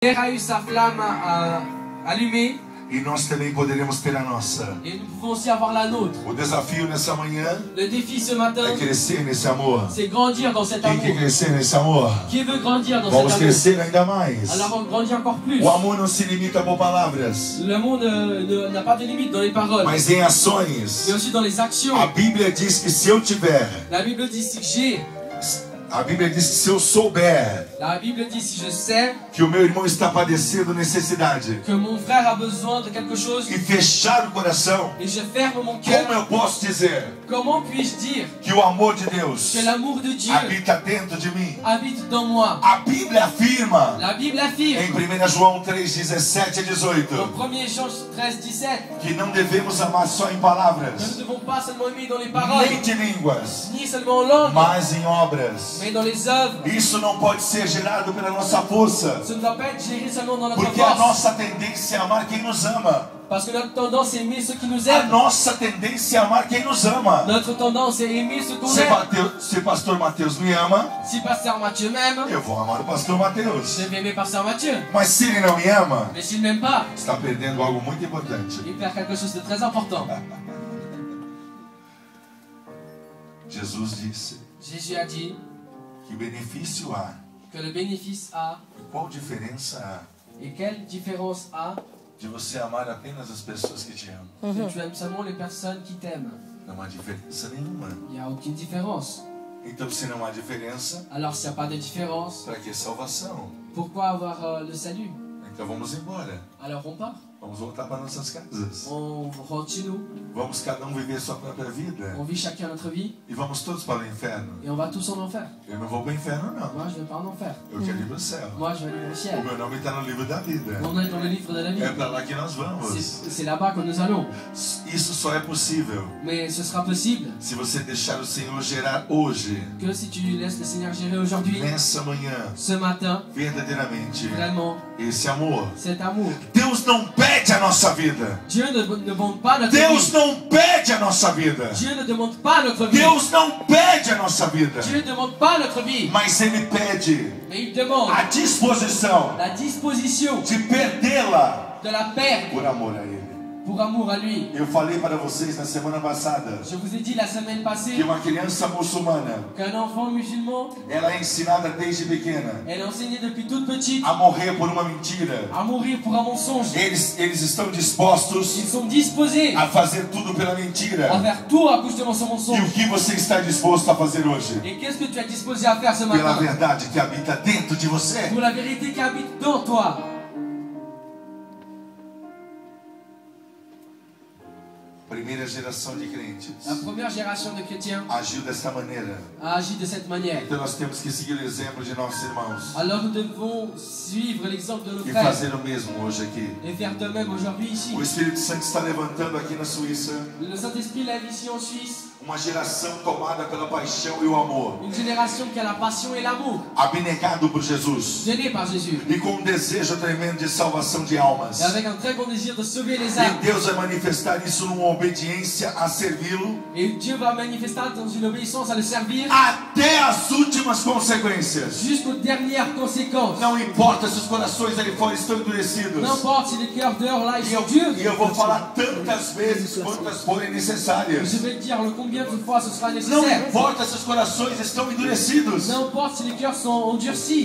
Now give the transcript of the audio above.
Pierre a eu sa flamme allumée. E nós também poderemos ter a nossa. Et nous pouvons aussi avoir la nôtre. O desafio nessa manhã Le défi ce matin, é crescer nesse amor. c'est grandir dans cet Quem amour. quer crescer nesse amor? Qui veut grandir dans Vamos cet amour? crescer ainda mais. Alors on grandit encore plus. O amor não se limita por palavras, Le monde n'a pas de limite dans les paroles, mas em mais ações. aussi dans les actions. A Bíblia diz que se eu tiver, La Bible dit si j'ai, a Bíblia diz que se eu souber la Bible dit si je sais que o meu irmão está padecendo necessidade que mon frère a besoin de quelque chose e fechar o coração, et je ferme mon como cœur, eu posso dizer comment puis-je dire que o amor de Deus que l'amour de Dieu habita dentro de mim? habite dans moi? A Bíblia afirma La Bible affirme em 1 João 3:17 a 18 dans 1 Jean 13:17 que não devemos amar só em que palavras, nous ne devons pas seulement aimer dans les paroles, nem de línguas, ni seulement en langue, mas em obras. mais dans les œuvres. Isso não pode ser gerado pela nossa força, Ce ne doit pas être géré seulement dans notre porque a force, nossa tendência é amar quem nos ama. parce que notre tendance est aimer ceux qui nous A aiment. nossa tendência é amar quem nos ama. Notre tendance est aimer ceux qu'on Se, aime. se pastor Mateus me ama, Si pasteur Mathieu m'aime, eu vou amar o pastor Mateus. je vais aimer pasteur Mathieu. Mas se ele não me ama, Mais s'il ne m'aime pas, está perdendo algo muito importante. il perd quelque chose de très important. Jesus disse Jésus a dit que benefício há, que le bénéfice a, qual diferença há et quelle différence a, de você amar apenas as pessoas que te amam. que tu aimes seulement les personnes qui t'aiment. Não há diferença nenhuma. Il n'y a aucune différence. Então, se não há diferença, Alors s'il n'y a pas de différence, para que salvação? pourquoi avoir le salut? Então vamos embora. Alors on part, Vamos voltar para nossas casas. on rentre chez nous, Vamos cada viver sua própria vida. on vit chacun notre vie E vamos todos para o inferno. et on va tous en enfer. Eu não vou para o inferno, não. Moi je vais pas en enfer. Eu quero ir para o céu. Moi je vais aller au O ciel. meu nome está no livro da vida. On est dans le livre de la vie. É para lá que nós vamos. C'est là-bas que nous allons. Isso só é possível Mais ce sera possible se você deixar o Senhor gerar hoje, que si tu laisses le Seigneur gérer aujourd'hui, nessa manhã, ce matin, verdadeiramente, vraiment, esse amor. cet amour. Deus não pede a nossa vida. Dieu ne demande pas notre Deus vie. não pede a nossa vida. Dieu ne demande pas notre vie. Deus não pede a nossa vida. Dieu ne demande pas notre vie. Mas Ele pede Mais il demande a disposição la disposition de perdê-la de la perdre por amor a Ele. pour amour à lui. Eu falei para vocês na semana passada Je vous ai dit la semaine que passée uma criança muçulmana, qu'un enfant musulman, ela é ensinada desde pequena elle est enseignée depuis toute petite a morrer por uma mentira. à mourir pour un mensonge. Eles estão dispostos Ils sont disposés a fazer tudo pela à mentira. faire tout à cause de ce E mensonge. o que você está disposto a fazer hoje? Et qu'est-ce que tu es disposé à faire ce Pela matin? verdade que habita dentro de você. Pour la vérité qui habite dans toi. Primeira geração de crentes La première génération de chrétiens agiu desta maneira. a agi de cette manière. Então nós temos que seguir o exemplo de nossos irmãos Alors nous devons suivre l'exemple de nos e frères fazer o mesmo hoje aqui. et faire de même aujourd'hui ici. O Espírito Santo está levantando aqui na Suíça Le Saint-Esprit lève ici en Suisse uma geração tomada pela paixão e o amor, une génération qui a la passion et l'amour, abnegado por Jesus gênée par Jésus, e com um desejo tremendo de salvação de almas. et avec un très grand désir de sauver les E âmes. Deus vai manifestar isso numa obediência a servi-lo Et Dieu va manifester dans une obéissance à le servir até as últimas consequências. jusqu'aux dernières conséquences. Não importa se os corações ali fora estão endurecidos. N'importe si les cœurs dehors là ils E sont durs. eu vou falar tantas vezes quantas forem necessárias. Je vais te dire le combien de fois ce sera Não nécessaire. importa se os corações estão endurecidos. N'importe si les cœurs sont endurcis.